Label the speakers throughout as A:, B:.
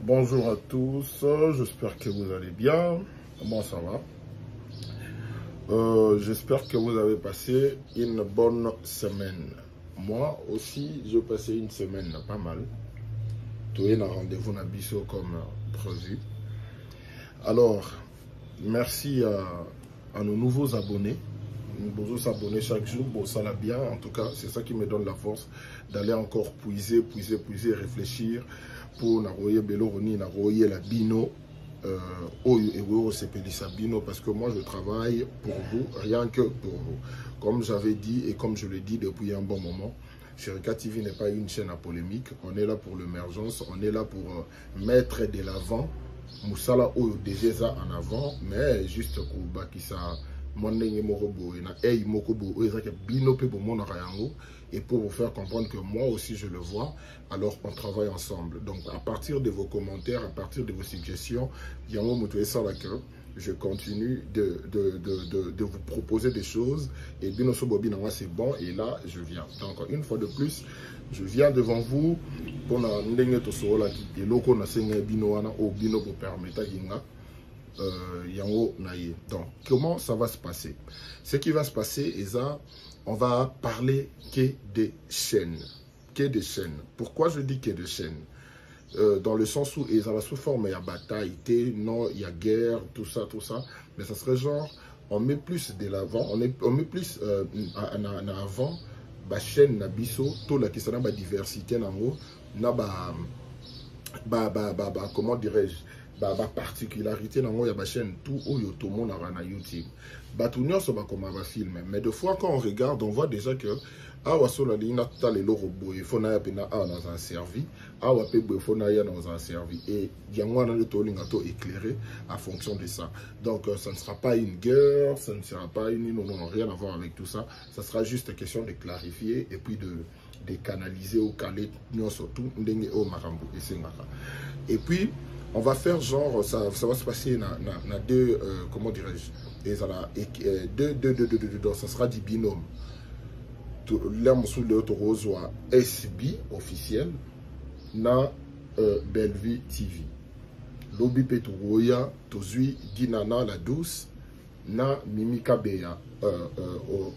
A: Bonjour à tous, j'espère que vous allez bien. Moi ça va. J'espère que vous avez passé une bonne semaine. Moi aussi, j'ai passé une semaine pas mal. Tout est un rendez-vous Nabiso comme prévu. Alors, merci à nos nouveaux abonnés. Nous s'abonner chaque jour, bon ça l'a bien, en tout cas c'est ça qui me donne la force d'aller encore puiser, réfléchir pour naroyer Beloroni, naroyer la Bino, Bino, parce que moi je travaille pour vous, rien que pour vous. Comme j'avais dit et comme je le dis depuis un bon moment, Sherika TV n'est pas une chaîne à polémique, on est là pour l'émergence, on est là pour mettre de l'avant, Moussala Oyo déjà en avant, mais juste pour Bakissa. Et pour vous faire comprendre que moi aussi je le vois, alors on travaille ensemble. Donc à partir de vos commentaires, à partir de vos suggestions, je continue de vous proposer des choses. Et Binoso Bobina, c'est bon, et là je viens. Donc une fois de plus, je viens devant vous pour donc, comment ça va se passer? Ce qui va se passer, Eza, on va parler que des chaînes. Que des chaînes. Pourquoi je dis que des chaînes? Dans le sens où Eza va sous forme, il y a bataille, non, il y a guerre, tout ça. Mais ça serait genre, on met plus de l'avant, on met plus en avant, la chaîne Nabiso, tout la question de diversité, comment dirais-je? Particularité dans la chaîne tout le monde a YouTube. Mais de fois quand on regarde, on voit déjà que et il y a éclairé à fonction de ça. Donc ça ne sera pas une guerre, ça ne sera pas rien à voir avec tout ça. Ça sera juste question de clarifier et puis de canaliser au calé surtout et puis on va faire genre ça va se passer dans deux comment dirais-je, ça sera du binôme. L'homme sous l'autre reçoit SB officiel na Bellevue TV. Lobby Petrouya tozui Dinana la douce na Mimika Beya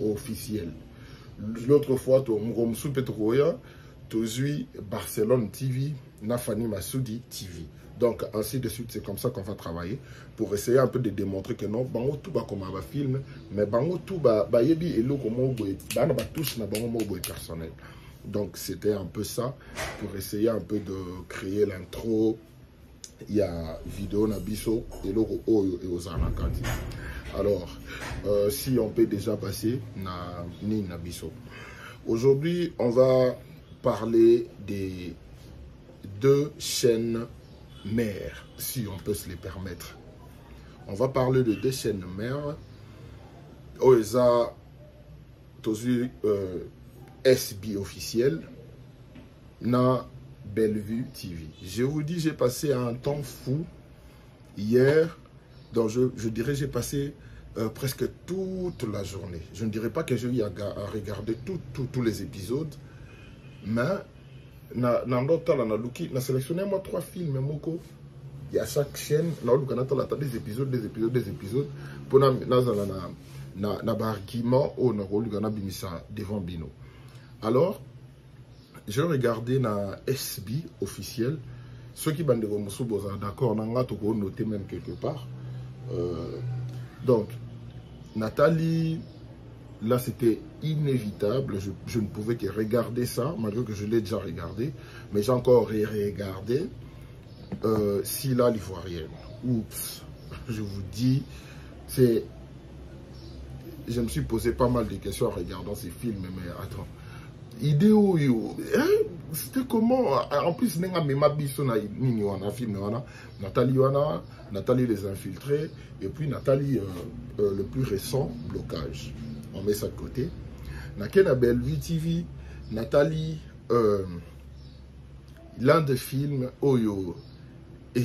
A: officiel. L'autre fois Tom sous Petrouya tozui Barcelone TV na Fanny Massoudi TV. Donc, ainsi de suite, c'est comme ça qu'on va travailler pour essayer un peu de démontrer que non, bango tout va comme un film, mais bango tout va yebi et l'eau comme tous na bango personnel. Donc, c'était un peu ça pour essayer un peu de créer l'intro. Il y a vidéo nabiso et l'eau et aux anakati. Alors, si on peut déjà passer na ni nabiso. Aujourd'hui, on va parler des deux chaînes mères, si on peut se les permettre. On va parler de deux chaînes mères. Oeza Tozu SB officiel na Bellevue TV. Je vous dis, j'ai passé un temps fou hier. Donc je dirais j'ai passé presque toute la journée. Je ne dirais pas que j'ai eu à regarder tous les épisodes, mais na sélectionné moi 3 films moko. Il y a chaque chaîne des épisodes pour na argument au devant Bino. Alors je regardais na SB officiel, ceux qui bandent d'accord, on a noté même quelque part. Donc Nathalie, là c'était inévitable, je ne pouvais que regarder ça, malgré que je l'ai déjà regardé, mais j'ai encore regardé Silla l'Ivoirienne. Oups, je vous dis, je me suis posé pas mal de questions en regardant ces films, mais attends, idéo, c'était comment? En plus, Nathalie les infiltrés, et puis Nathalie le plus récent, blocage. On met ça de côté. Nakena Bellevue TV, Nathalie, l'un des films, Oyo, et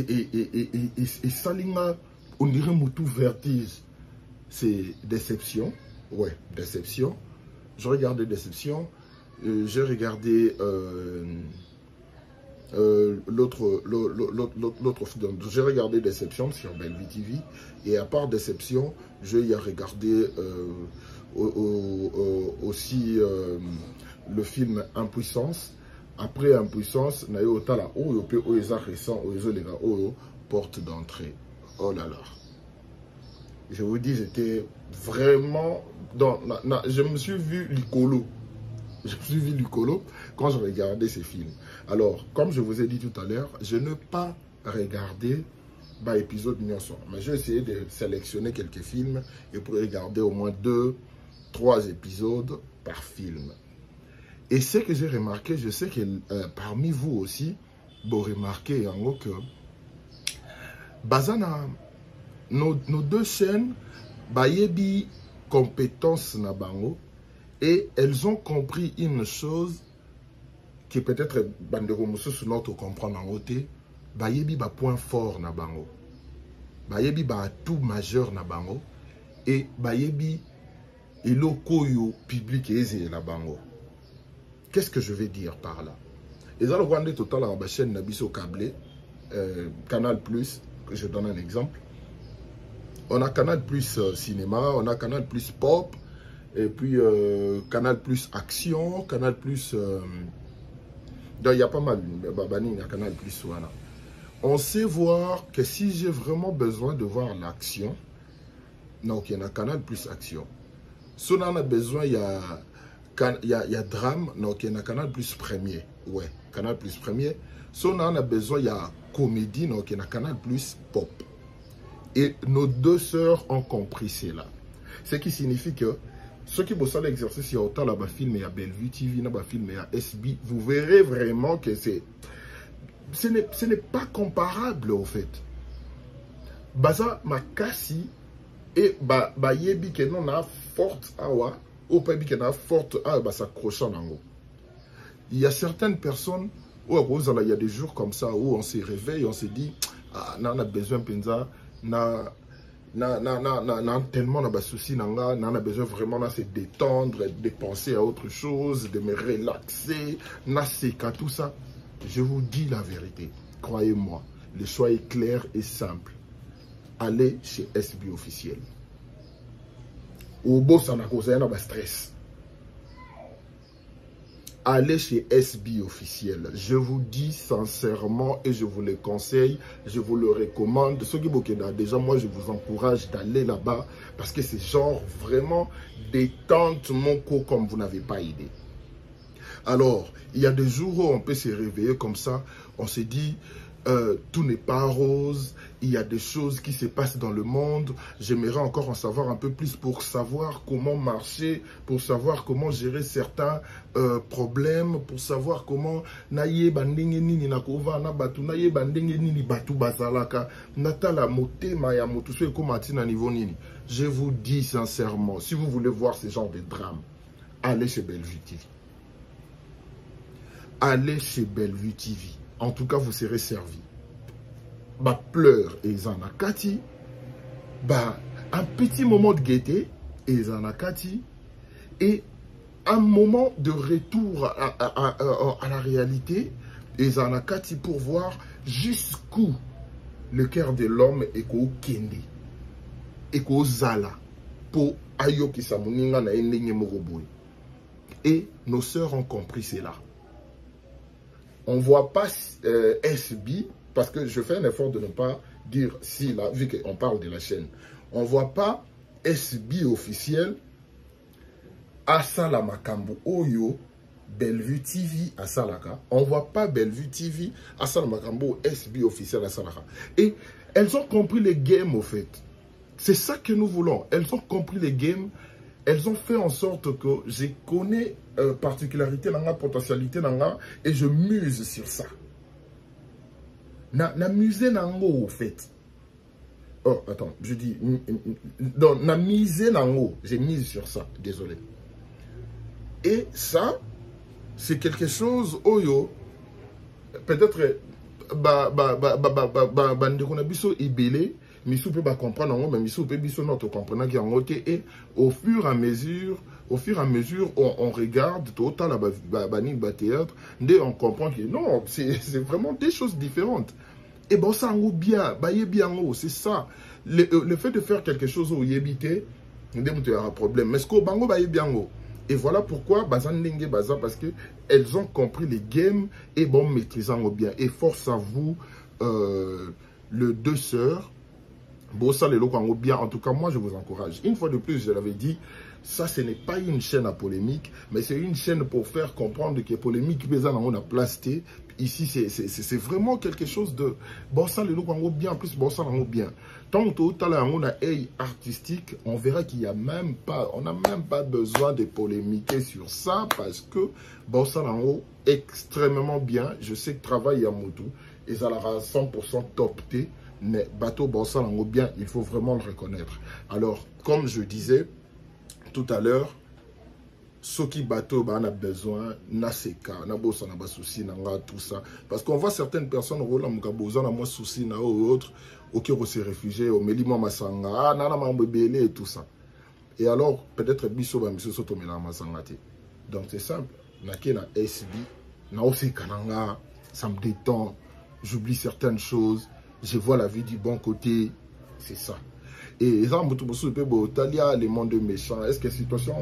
A: Salima, on dirait Moutou Vertige. C'est Déception. Ouais, Déception. Je regardais Déception. J'ai regardé l'autre, j'ai regardé Déception sur Bellevue TV. Et à part Déception, j'ai regardé aussi le film Impuissance. Après Impuissance, na yo tala oyo pe oyo récent oyo les gars oyo porte d'entrée. Oh là là. Je vous dis, j'étais vraiment dans je me suis vu Licolo. Je me suis vu Licolo quand je regardais ces films. Alors, comme je vous ai dit tout à l'heure, je n'ai pas regardé bah, épisode Nyonson. Mais j'ai essayé de sélectionner quelques films et pour regarder au moins 2-3 épisodes par film. Et ce que j'ai remarqué, je sais que parmi vous aussi, vous remarquez en gros que Bazana, nos deux chaînes, Bayebi compétences na bango, et elles ont compris une chose qui peut-être Bandero Moussou sur notre comprendre en côté, Bayebi ba point fort na bango, Bayebi ba atout majeur na bango, et Bayebi iloko yo public et la bango. Qu'est-ce que je vais dire par là? Et dans le Rwanda total à la chaîne Nabiso câblé, Canal Plus, que je donne un exemple. On a Canal Plus cinéma, on a Canal Plus pop, et puis Canal Plus action, Canal Plus. Il y a pas mal, il y a Canal Plus. Voilà. On sait voir que si j'ai vraiment besoin de voir l'action, donc il y a Canal Plus action. Si on en a besoin, il y a drame, donc il y a Canal Plus premier. Ouais, Canal Plus premier. Si on en a besoin, il y a comédie, donc il y a Canal Plus pop. Et nos deux sœurs ont compris cela. Ce qui signifie que ceux qui bossent l'exercice, il y a autant là-bas film, il y a Bellevue TV, là-bas film, il y a SB. Vous verrez vraiment que ce n'est pas comparable au fait. Baza makasi et yebi que non a forte awa, ou pas yebi que na forte awa s'accrochant nango. Il y a certaines personnes, il y a des jours comme ça où on se réveille, on se dit, ah, on a besoin penza, tellement de soucis, on a besoin vraiment de se détendre, de penser à autre chose, de me relaxer, tout ça. Je vous dis la vérité, croyez-moi, le choix est clair et simple. Allez chez SB officiel. Au boss, on a causé un stress. Allez chez SB officiel. Je vous dis sincèrement et je vous le conseille, je vous le recommande. Ceux qui sont déjà, moi je vous encourage d'aller là-bas parce que c'est genre vraiment détente mon corps comme vous n'avez pas idée. Alors, il y a des jours où on peut se réveiller comme ça, on se dit tout n'est pas rose, il y a des choses qui se passent dans le monde, j'aimerais encore en savoir un peu plus pour savoir comment marcher, pour savoir comment gérer certains problèmes, pour savoir comment naye bandenge nini nakova na batu, naye bandenge nini batu bazalaka, natala motema ya motuso ekomati na niveau nini. Je vous dis sincèrement, si vous voulez voir ce genre de drame, allez chez Bellevue TV. Allez chez Bellevue TV. En tout cas, vous serez servi. Bah, pleure et zanakati. Bah, un petit moment de gaieté et zanakati. Et un moment de retour à la réalité et zanakati pour voir jusqu'où le cœur de l'homme est qu'au kende. Et qu'au zala. Pour ayoki samuninga na endenye moroboy. Et nos sœurs ont compris cela. On ne voit pas SB, parce que je fais un effort de ne pas dire si, là, vu qu'on parle de la chaîne, on ne voit pas SB officiel à Salamakambo Oyo, Bellevue TV à Salaka. On ne voit pas Bellevue TV à Salamakambo SB officiel à Salaka. Et elles ont compris les games au fait. C'est ça que nous voulons. Elles ont compris les games. Elles ont fait en sorte que je connais particularité, potentialité, et je muse sur ça. Na musée nango, au fait. Oh, attends, je dis... Donc, na misé nango, j'ai mise sur ça, désolé. Et ça, c'est quelque chose, oyo, peut-être, bandeko na biso ibele, Missou peut pas comprendre, mais Missou peut biso notre comprendre qui en côté et au fur et à mesure au fur et à mesure, on regarde, total la théâtre, on comprend que non, c'est vraiment des choses différentes. Et bon, ça en bien, c'est ça. Le fait de faire quelque chose où il y a un problème. Mais ce qu'on bango bien. Et voilà pourquoi parce qu'elles ont compris les games et bon maîtrisant bien. Et force à vous, les deux sœurs, bon ça les locaux bien. En tout cas, moi je vous encourage. Une fois de plus, je l'avais dit, ça ce n'est pas une chaîne à polémique, mais c'est une chaîne pour faire comprendre que polémique, on a plasté. Ici, c'est vraiment quelque chose de... Bon, ça, les locaux bien, en plus, bon, ça, bien. Tant que on a œil artistique, on verra qu'il n'y a même pas... On n'a même pas besoin de polémiquer sur ça, parce que, bon, ça, extrêmement bien. Je sais que travail à Moutou, et ça l'aura 100% topté, mais bateau, bon, ça, bien, il faut vraiment le reconnaître. Alors, comme je disais tout à l'heure, ce qui bateau a besoin, na seka, na bossa na souci, na tout ça. Parce qu'on voit certaines personnes, na souci, na autre, qui se réfugiés, au Melimo Masanga, na bébé et tout ça. Et alors, peut-être biso ba monsieur soto mela masangati. Donc c'est simple, na ke na SB, na aussi kananga, ça me détend, j'oublie certaines choses, je vois la vie du bon côté, c'est ça. Et ça me les mondes méchants, est-ce que la situation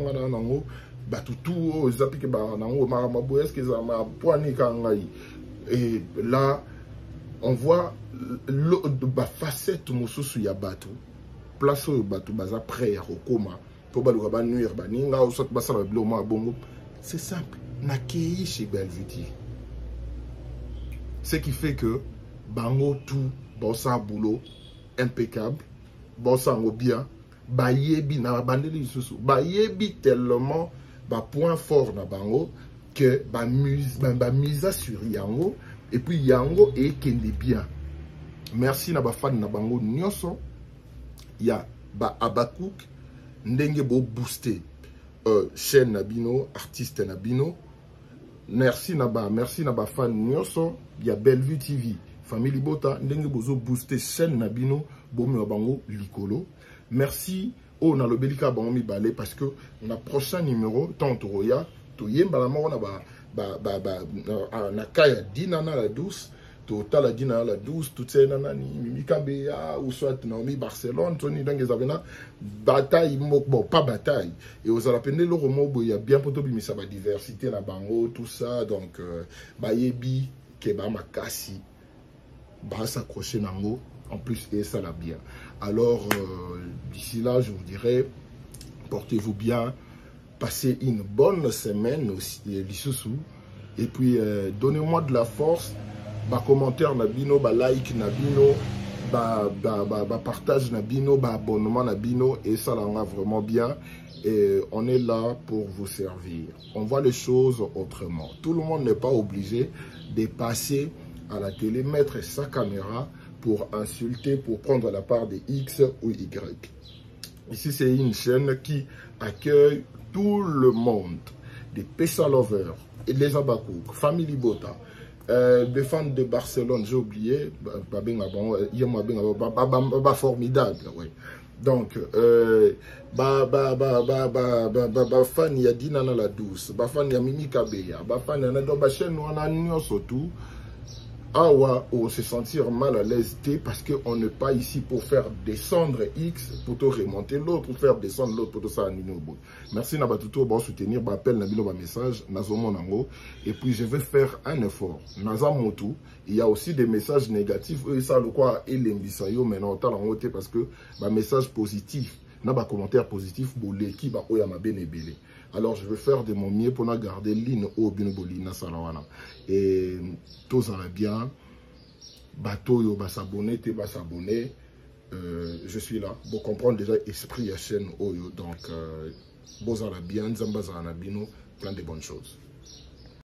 A: et là on voit la facette mosusu ya bato place au bato baza prêt à rekoma pour ba nuire ba ninga ou soit basala biloma bongo. C'est simple, nakei chez Bellevue TV. Ce qui fait que bango tout bon ça boulot impeccable, bon ça bien. Bayebi na bandeli susu bayebi tellement ba point fort na bango que ba mise sur yango et puis yango et kende bien. Merci na ba fan na bango nyonso ya ba Abakouk ndenge bo booster chaîne na bino artiste na bino. Merci na ba fan nyonso ya Bellevue TV famille Bota ndenge bozo booster chaîne na bino bo mi bango likolo. Merci au na lobelika bango balé parce que na prochain numéro tant roya to yemba la mona na kaya dinana la douce to tala dinana la douce tout ça nani mimika beya ou soit Naomi Barcelone toni dange zavena bataille bon pas bataille et aux alapende le romo il y a bien poto bimisa ba diversité na bango tout ça donc ba yebi ke ba makasi ba s'accrocher nango. En plus, et ça l'a bien. Alors, d'ici là, je vous dirais, portez-vous bien, passez une bonne semaine aussi, l'issoussou. Et puis, donnez-moi de la force, commentaire nabino, like nabino, partage nabino, abonnement nabino, et ça là, on a vraiment bien. Et on est là pour vous servir. On voit les choses autrement. Tout le monde n'est pas obligé de passer à la télé, mettre sa caméra pour insulter, pour prendre la part des X ou Y. Ici, c'est une chaîne qui accueille tout le monde. Des Pesa Lovers, et les Abakouk, Family Bota, des fans de Barcelone, j'ai oublié, formidable, oui. Donc, fan ya Dinana la douce, fan ya Mimi Kabeya, fan ya Nado Bachen, on a un surtout. Awa, on se sentir mal à l'aise parce qu'on n'est pas ici pour faire descendre X, pour te remonter l'autre, pour faire descendre l'autre, pour tout ça. Merci Nabatuto, bon soutenir, appel Nabilo, message, Nazomo Nango. Et puis je vais faire un effort. Nazamotu, il y a aussi des messages négatifs. Et ça, le quoi, et l'embisayo, maintenant, on en voté parce que, message positif, n'a pas commentaire positif, pour l'équipe, oya ma benebele. Alors, je vais faire de mon mieux pour garder l'ine au binoboli na salawana. Et tout ça va bien. Bateau yo s'abonner, te s'abonner. Je suis là. Pour comprendre déjà l'esprit à chaîne oyo. Donc, bozala bien, zambazala bino, plein de bonnes choses.